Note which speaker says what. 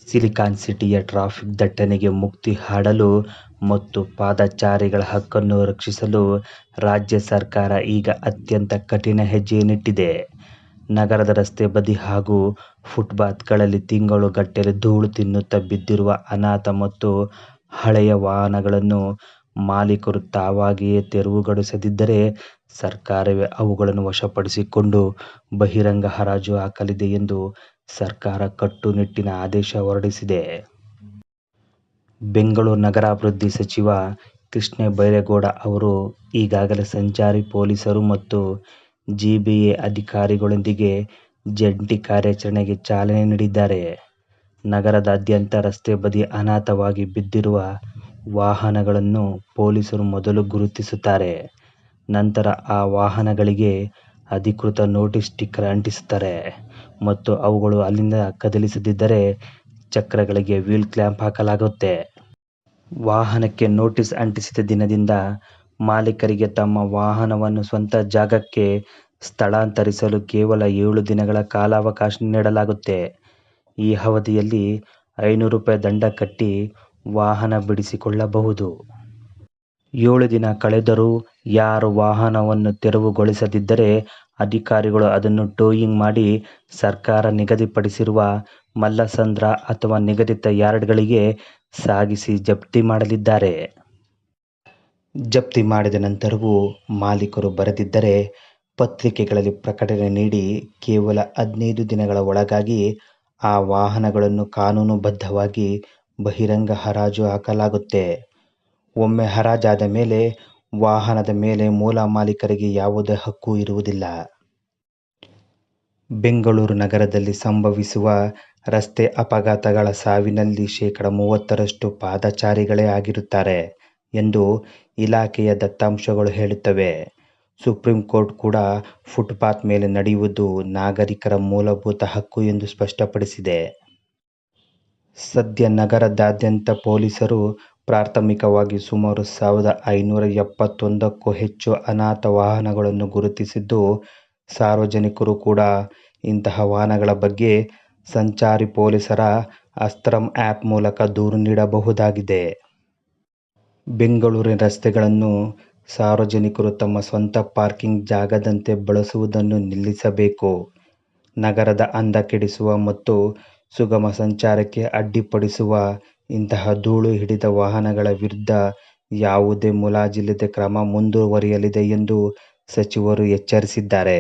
Speaker 1: Silicon ಸಿಟಿಯ traffic ದಟ್ಟಣೆಗೆ ಮುಕ್ತಿ ಹಾಡಲು ಮತ್ತು ಪಾದಚಾರಿಗಳ ಹಕ್ಕನ್ನು ರಕ್ಷಿಸಲು ರಾಜ್ಯ ಸರ್ಕಾರ ಈಗ ಅತ್ಯಂತ ಕಠಿಣ ಹೆಜ್ಜೆಯನ್ನಿಟ್ಟಿದೆ. ನಗರದ ರಸ್ತೆ ಬದಿ ಹಾಗೂ ಫುಟ್ಪಾತ್ಗಳಲ್ಲಿ ತಿಂಗಳುಗಟ್ಟಲೆ ಧೂಳು ತಿನ್ನುತ್ತಾ ಬಿದ್ದಿರುವ ಅನಾಥ ಮತ್ತು ಹಳೆಯ ವಾಹನಗಳನ್ನು ಮಾಲೀಕರು ತಾವಾಗಿಯೇ ತೆರವುಗೊಳಿಸದಿದ್ದರೆ ಸರ್ಕಾರವೇ ಅವುಗಳನ್ನು ವಶಪಡಿಸಿಕೊಂಡು ಬಹಿರಂಗ ಹರಾಜು ಹಾಕಲಿದೆ ಎಂದು ಸರ್ಕಾರ ಕಟ್ಟುನಿಟ್ಟಿನ ಆದೇಶ ಹೊರಡಿಸಿದೆ. ಬೆಂಗಳೂರು ನಗರಾಭಿವೃದ್ಧಿ ಸಚಿವ ಕೃಷ್ಣ ಬೈರೇಗೌಡ ಅವರು ಈಗಾಗಲೇ ಸಂಚಾರಿ ಪೊಲೀಸರು ಮತ್ತು ಜಿಬಿಎ ಅಧಿಕಾರಿಗಳೊಂದಿಗೆ ಜಂಟಿ ಕಾರ್ಯಾಚರಣೆಗೆ ಚಾಲನೆ ನೀಡಿದ್ದಾರೆ. ನಗರದಾದ್ಯಂತ ರಸ್ತೆ ಬದಿ ಅನಾಥವಾಗಿ ಬಿದ್ದಿರುವ ವಾಹನಗಳನ್ನು ಪೊಲೀಸರು ಮೊದಲು ಗುರುತಿಸುತ್ತಾರೆ. ನಂತರ ಆ ವಾಹನಗಳಿಗೆ ಅಧಿಕೃತ ನೋಟಿಸ್ ಸ್ಟಿಕ್ಕರ್ ಅಂಟಿಸುತ್ತಾರೆ ಮತ್ತು ಅವುಗಳು ಅಲ್ಲಿಂದ ಕದಲಿಸದಿದ್ದರೆ ಚಕ್ರಗಳಿಗೆ ವೀಲ್ ಕ್ಲ್ಯಾಂಪ್ ಹಾಕಲಾಗುತ್ತೆ. ವಾಹನಕ್ಕೆ ನೋಟಿಸ್ ಅಂಟಿಸಿದ ದಿನದಿಂದ ಮಾಲೀಕರಿಗೆ ತಮ್ಮ ವಾಹನವನ್ನು ಸ್ವಂತ ಜಾಗಕ್ಕೆ ಸ್ಥಳಾಂತರಿಸಲು ಕೇವಲ 7 ದಿನಗಳ ಕಾಲಾವಕಾಶ ನೀಡಲಾಗುತ್ತೆ. ಈ ಅವಧಿಯಲ್ಲಿ ₹500 ದಂಡ ಕಟ್ಟಿ ವಾಹನ ಬಿಡಿಸಿಕೊಳ್ಳಬಹುದು. 7 ದಿನ ಕಳೆದರೂ ಯಾರೂ ವಾಹನವನ್ನು ತೆರವುಗೊಳಿಸದಿದ್ದರೆ ಅಧಿಕಾರಿಗಳು ಅದನ್ನು ಟೋಯಿಂಗ್ ಮಾಡಿ ಸರ್ಕಾರ ನಿಗದಿಪಡಿಸಿರುವ ಮಲ್ಲಸಂದ್ರ ಅಥವಾ ನಿಗದಿತ ಯಾರ್ಡ್ಗಳಿಗೆ ಸಾಗಿಸಿ ಜಪ್ತಿ ಮಾಡಲಿದ್ದಾರೆ. ಜಪ್ತಿ ಮಾಡಿದ ನಂತರವೂ ಮಾಲೀಕರು ಬರದಿದ್ದರೆ ಪತ್ರಿಕೆಗಳಲ್ಲಿ ಪ್ರಕಟಣೆ ನೀಡಿ ಕೇವಲ 15 ದಿನಗಳ ಒಳಗಾಗಿ ಆ ವಾಹನಗಳನ್ನು ಕಾನೂನುಬದ್ಧವಾಗಿ ಬಹಿರಂಗ ಹರಾಜು ಹಾಕಲಾಗುತ್ತೆ. ಒಮ್ಮೆ ಹರಾಜಾದ ಮೇಲೆ ವಾಹನದ ಮೇಲೆ ಮೂಲ ಮಾಲೀಕರಿಗೆ ಯಾವುದೇ ಹಕ್ಕು ಇರುವುದಿಲ್ಲ. ಬೆಂಗಳೂರು ನಗರದಲ್ಲಿ ಸಂಭವಿಸುವ ರಸ್ತೆ ಅಪಘಾತಗಳ ಸಾವಿನಲ್ಲಿ ಶೇ.30ರಷ್ಟು ಪಾದಚಾರಿಗಳೇ ಆಗಿರುತ್ತಾರೆ ಎಂದು ಇಲಾಖೆಯ ದತ್ತಾಂಶಗಳು ಹೇಳುತ್ತವೆ. ಸುಪ್ರೀಂ ಕೋರ್ಟ್ ಕೂಡ ಫುಟ್ಪಾತ್ ಮೇಲೆ ನಡೆಯುವುದು ನಾಗರಿಕರ ಮೂಲಭೂತ ಹಕ್ಕು ಎಂದು ಸ್ಪಷ್ಟಪಡಿಸಿದೆ. ಸದ್ಯ ನಗರದಾದ್ಯಂತ ಪೊಲೀಸರು ಪ್ರಾಥಮಿಕವಾಗಿ ಸುಮಾರು 1571ಕ್ಕೂ ಹೆಚ್ಚು ಅನಾಥ ವಾಹನಗಳನ್ನು ಗುರುತಿಸಿದ್ದು, ಸಾರ್ವಜನಿಕರು ಕೂಡ ಇಂತಹ ವಾಹನಗಳ ಬಗ್ಗೆ ಸಂಚಾರಿ ಪೊಲೀಸರ ಅಸ್ತ್ರಂ ಆ್ಯಪ್ ಮೂಲಕ ದೂರು ನೀಡಬಹುದಾಗಿದೆ. ಬೆಂಗಳೂರಿನ ರಸ್ತೆಗಳನ್ನು ಸಾರ್ವಜನಿಕರು ತಮ್ಮ ಸ್ವಂತ ಪಾರ್ಕಿಂಗ್ ಜಾಗದಂತೆ ಬಳಸುವುದನ್ನು ನಿಲ್ಲಿಸಬೇಕು. ನಗರದ ಅಂದ ಕೆಡಿಸುವ ಮತ್ತು ಸುಗಮ ಸಂಚಾರಕ್ಕೆ ಅಡ್ಡಿಪಡಿಸುವ ಇಂತಹ ಧೂಳು ಹಿಡಿದ ವಾಹನಗಳ ವಿರುದ್ಧ ಯಾವುದೇ ಮುಲಾಜಿಲ್ಲದೆ ಕ್ರಮ ಮುಂದುವರಿಯಲಿದೆ ಎಂದು ಸಚಿವರು ಎಚ್ಚರಿಸಿದ್ದಾರೆ.